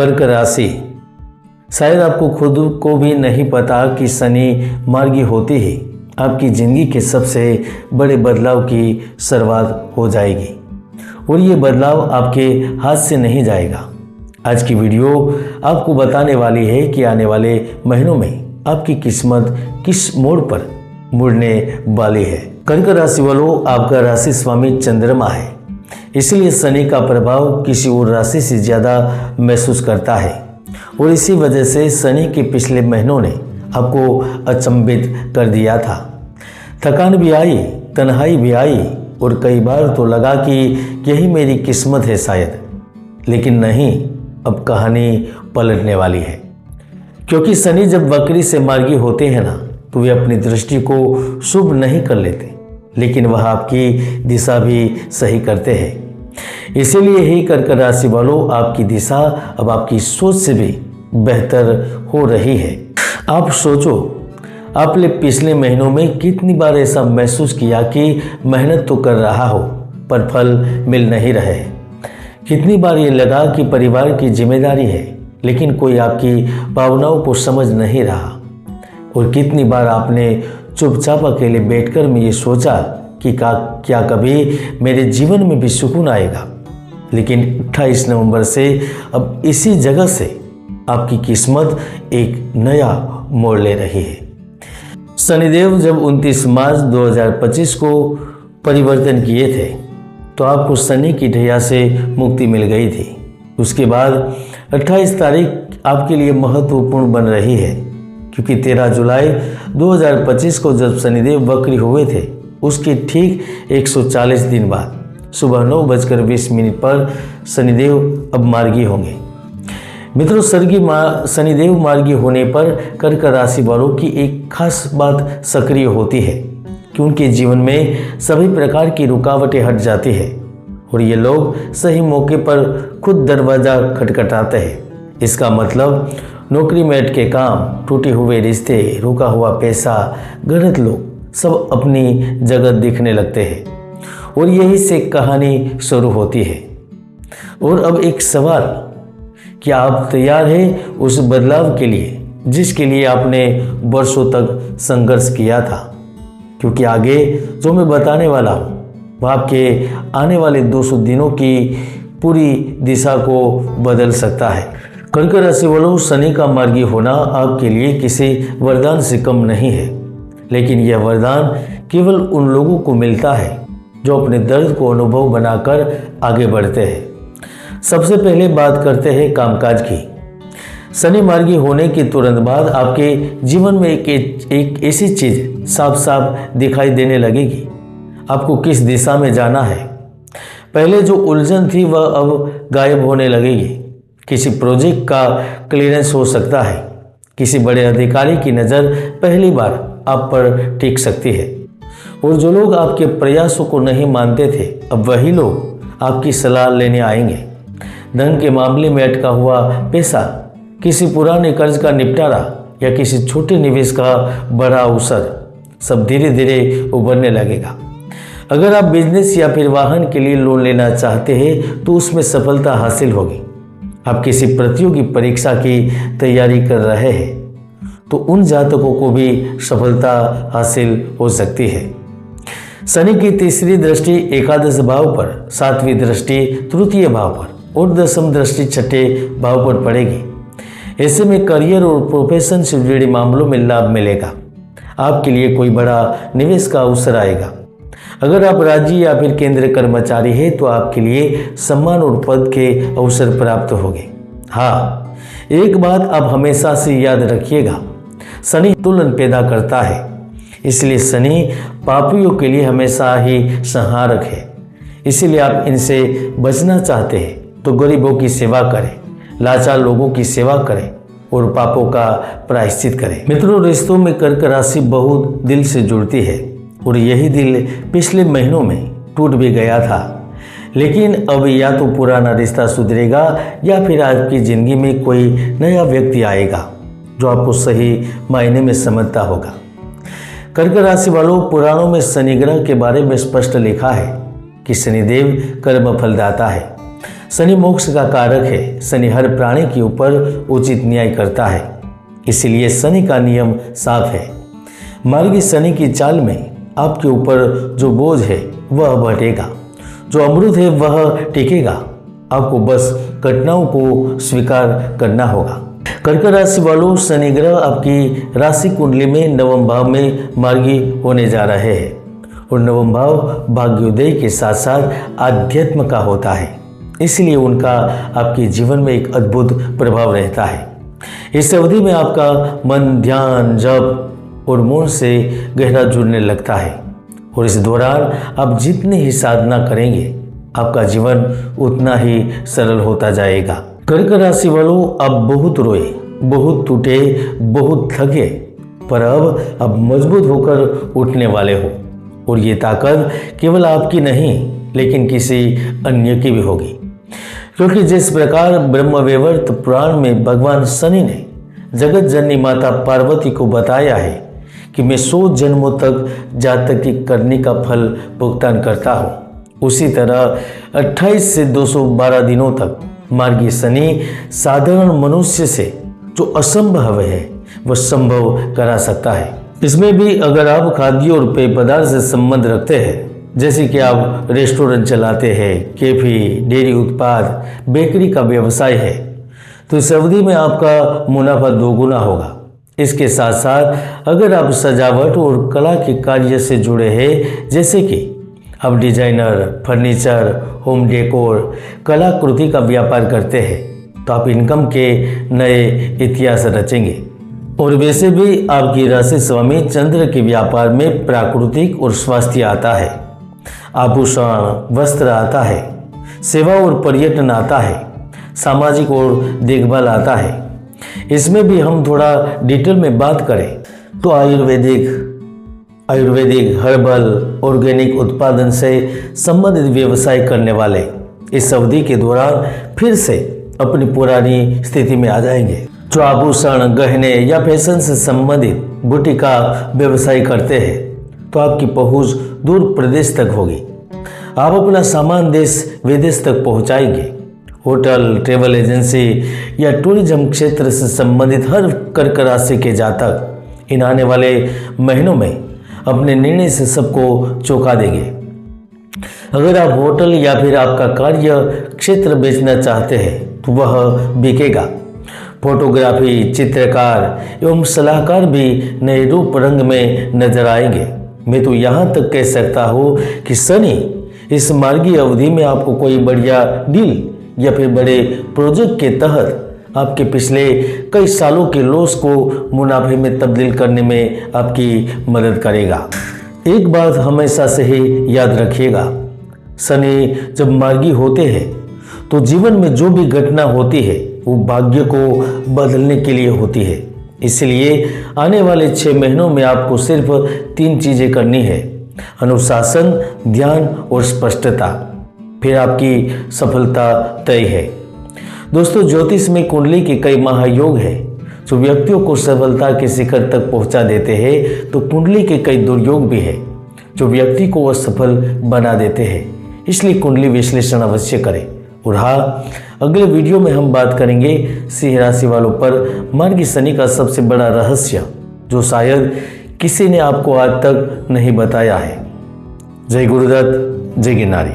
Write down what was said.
कर्क राशि। शायद आपको खुद को भी नहीं पता कि शनि मार्गी होते ही आपकी ज़िंदगी के सबसे बड़े बदलाव की शुरुआत हो जाएगी और ये बदलाव आपके हाथ से नहीं जाएगा। आज की वीडियो आपको बताने वाली है कि आने वाले महीनों में आपकी किस्मत किस मोड़ पर मुड़ने वाली है। कर्क राशि वालों, आपका राशि स्वामी चंद्रमा है, इसलिए शनि का प्रभाव किसी और राशि से ज़्यादा महसूस करता है और इसी वजह से शनि के पिछले महीनों ने आपको अचंभित कर दिया था। थकान भी आई, तन्हाई भी आई और कई बार तो लगा कि यही मेरी किस्मत है शायद, लेकिन नहीं, अब कहानी पलटने वाली है। क्योंकि शनि जब वक्री से मार्गी होते हैं ना, तो वे अपनी दृष्टि को शुभ नहीं कर लेते, लेकिन वह आपकी दिशा भी सही करते हैं। इसीलिए ही कर्क राशि वालों, आपकी दिशा अब आपकी सोच से भी बेहतर हो रही है। आप सोचो, आपने पिछले महीनों में कितनी बार ऐसा महसूस किया कि मेहनत तो कर रहा हो पर फल मिल नहीं रहे। कितनी बार ये लगा कि परिवार की जिम्मेदारी है लेकिन कोई आपकी भावनाओं को समझ नहीं रहा। और कितनी बार आपने चुपचाप अकेले बैठकर में ये सोचा कि क्या कभी मेरे जीवन में भी सुकून आएगा। लेकिन 28 नवंबर से अब इसी जगह से आपकी किस्मत एक नया मोड़ ले रही है। शनिदेव जब 29 मार्च 2025 को परिवर्तन किए थे तो आपको शनि की ढैया से मुक्ति मिल गई थी। उसके बाद 28 तारीख आपके लिए महत्वपूर्ण बन रही है, क्योंकि 13 जुलाई 2025 को जब शनिदेव वक्री हुए थे, उसके ठीक 140 दिन बाद सुबह 9:20 पर शनिदेव अब मार्गी होंगे। मित्रों, शनिदेव मार्गी होने पर कर्क राशि वालों की एक खास बात सक्रिय होती है कि उनके जीवन में सभी प्रकार की रुकावटें हट जाती है और ये लोग सही मौके पर खुद दरवाज़ा खटखटाते हैं। इसका मतलब नौकरी में अटके काम, टूटे हुए रिश्ते, रुका हुआ पैसा, गलत लोग सब अपनी जगह दिखने लगते हैं और यही से कहानी शुरू होती है। और अब एक सवाल, क्या आप तैयार हैं उस बदलाव के लिए जिसके लिए आपने वर्षों तक संघर्ष किया था? क्योंकि आगे जो मैं बताने वाला हूँ वह आपके आने वाले 200 दिनों की पूरी दिशा को बदल सकता है। कर्क राशि वालों, शनि का मार्गी होना आपके लिए किसी वरदान से कम नहीं है, लेकिन यह वरदान केवल उन लोगों को मिलता है जो अपने दर्द को अनुभव बनाकर आगे बढ़ते हैं। सबसे पहले बात करते हैं कामकाज की। शनि मार्गी होने के तुरंत बाद आपके जीवन में एक ऐसी चीज साफ साफ दिखाई देने लगेगी, आपको किस दिशा में जाना है। पहले जो उलझन थी वह अब गायब होने लगेगी। किसी प्रोजेक्ट का क्लियरेंस हो सकता है, किसी बड़े अधिकारी की नज़र पहली बार आप पर टिक सकती है और जो लोग आपके प्रयासों को नहीं मानते थे, अब वही लोग आपकी सलाह लेने आएंगे। धन के मामले में अटका हुआ पैसा, किसी पुराने कर्ज का निपटारा या किसी छोटे निवेश का बड़ा अवसर सब धीरे धीरे उभरने लगेगा। अगर आप बिजनेस या फिर वाहन के लिए लोन लेना चाहते हैं तो उसमें सफलता हासिल होगी। आप किसी प्रतियोगी परीक्षा की तैयारी कर रहे हैं तो उन जातकों को भी सफलता हासिल हो सकती है। शनि की तीसरी दृष्टि एकादश भाव पर, 7वीं दृष्टि तृतीय भाव पर और 10वीं दृष्टि छठे भाव पर पड़ेगी। ऐसे में करियर और प्रोफेशन से जुड़े मामलों में लाभ मिलेगा। आपके लिए कोई बड़ा निवेश का अवसर आएगा। अगर आप राज्य या फिर केंद्रीय कर्मचारी हैं तो आपके लिए सम्मान और पद के अवसर प्राप्त होंगे। हाँ, एक बात आप हमेशा से याद रखिएगा, शनि तुलन पैदा करता है, इसलिए शनि पापियों के लिए हमेशा ही संहारक है। इसीलिए आप इनसे बचना चाहते हैं तो गरीबों की सेवा करें, लाचार लोगों की सेवा करें और पापों का प्रायश्चित करें। मित्रों, रिश्तों में कर्क राशि बहुत दिल से जुड़ती है और यही दिल पिछले महीनों में टूट भी गया था, लेकिन अब या तो पुराना रिश्ता सुधरेगा या फिर आपकी ज़िंदगी में कोई नया व्यक्ति आएगा जो आपको सही मायने में समझता होगा। कर्क राशि वालों, पुराणों में शनि ग्रह के बारे में स्पष्ट लिखा है कि शनिदेव कर्म फलदाता है। शनि मोक्ष का कारक है। शनि हर प्राणी के ऊपर उचित न्याय करता है, इसलिए शनि का नियम साफ है। मार्गी शनि की चाल में आपके ऊपर जो बोझ है वह बढ़ेगा, जो अमृत है वह टिकेगा। आपको बस घटनाओं को स्वीकार करना होगा। कर्क राशि वालों, शनि ग्रह आपकी राशि कुंडली में नवम भाव में मार्गी होने जा रहे हैं और नवम भाव भाग्योदय के साथ साथ आध्यात्म का होता है, इसलिए उनका आपके जीवन में एक अद्भुत प्रभाव रहता है। इस अवधि में आपका मन ध्यान, जप और मौन से गहरा जुड़ने लगता है और इस दौरान आप जितनी ही साधना करेंगे आपका जीवन उतना ही सरल होता जाएगा। कर्क राशि वालों, आप बहुत रोए, बहुत टूटे, बहुत थके, पर अब मजबूत होकर उठने वाले हो और ये ताकत केवल आपकी नहीं लेकिन किसी अन्य की भी होगी, क्योंकि जिस प्रकार ब्रह्मवैवर्त पुराण में भगवान शनि ने जगत जननी माता पार्वती को बताया है कि मैं 100 जन्मों तक जातक की करने का फल भुगतान करता हूँ, उसी तरह 28 से 212 दिनों तक मार्गी शनि साधारण मनुष्य से जो असंभव है वह संभव करा सकता है। इसमें भी अगर आप खाद्य और पेय पदार्थ से संबंध रखते हैं, जैसे कि आप रेस्टोरेंट चलाते हैं, कैफे, डेयरी उत्पाद, बेकरी का व्यवसाय है, तो इस अवधि में आपका मुनाफा दोगुना होगा। इसके साथ साथ अगर आप सजावट और कला के कार्य से जुड़े हैं, जैसे कि आप डिजाइनर, फर्नीचर, होम डेकोर, कलाकृति का व्यापार करते हैं, तो आप इनकम के नए इतिहास रचेंगे। और वैसे भी आपकी राशि स्वामी चंद्र के व्यापार में प्राकृतिक और स्वास्थ्य आता है, आभूषण वस्त्र आता है, सेवा और पर्यटन आता है, सामाजिक और देखभाल आता है। इसमें भी हम थोड़ा डिटेल में बात करें तो आयुर्वेदिक, हर्बल, ऑर्गेनिक उत्पादन से संबंधित व्यवसाय करने वाले इस अवधि के दौरान फिर से अपनी पुरानी स्थिति में आ जाएंगे। जो आभूषण, गहने या फैशन से संबंधित बुटीक का व्यवसाय करते हैं, तो आपकी पहुंच दूर प्रदेश तक होगी। आप अपना सामान देश विदेश तक पहुंचाएंगे। होटल, ट्रेवल एजेंसी या टूरिज्म क्षेत्र से संबंधित हर कर्क राशि के जातक इन आने वाले महीनों में अपने निर्णय से सबको चौंका देंगे। अगर आप होटल या फिर आपका कार्य क्षेत्र बेचना चाहते हैं तो वह बिकेगा। फोटोग्राफी, चित्रकार एवं सलाहकार भी नए रूप रंग में नजर आएंगे। मैं तो यहाँ तक कह सकता हूँ कि शनि इस मार्गी अवधि में आपको कोई बढ़िया डील या फिर बड़े प्रोजेक्ट के तहत आपके पिछले कई सालों के लॉस को मुनाफे में तब्दील करने में आपकी मदद करेगा। एक बात हमेशा से ही याद रखिएगा, शनि जब मार्गी होते हैं तो जीवन में जो भी घटना होती है वो भाग्य को बदलने के लिए होती है। इसलिए आने वाले 6 महीनों में आपको सिर्फ 3 चीज़ें करनी है: अनुशासन, ध्यान और स्पष्टता, फिर आपकी सफलता तय है। दोस्तों, ज्योतिष में कुंडली के कई महायोग हैं जो व्यक्तियों को सफलता के शिखर तक पहुंचा देते हैं, तो कुंडली के कई दुर्योग भी हैं जो व्यक्ति को असफल बना देते हैं। इसलिए कुंडली विश्लेषण अवश्य करें। और हाँ, अगले वीडियो में हम बात करेंगे सिंह राशि वालों पर मार्गी शनि का सबसे बड़ा रहस्य, जो शायद किसी ने आपको आज तक नहीं बताया है। जय गुरुदत्त, जय गिरनारी।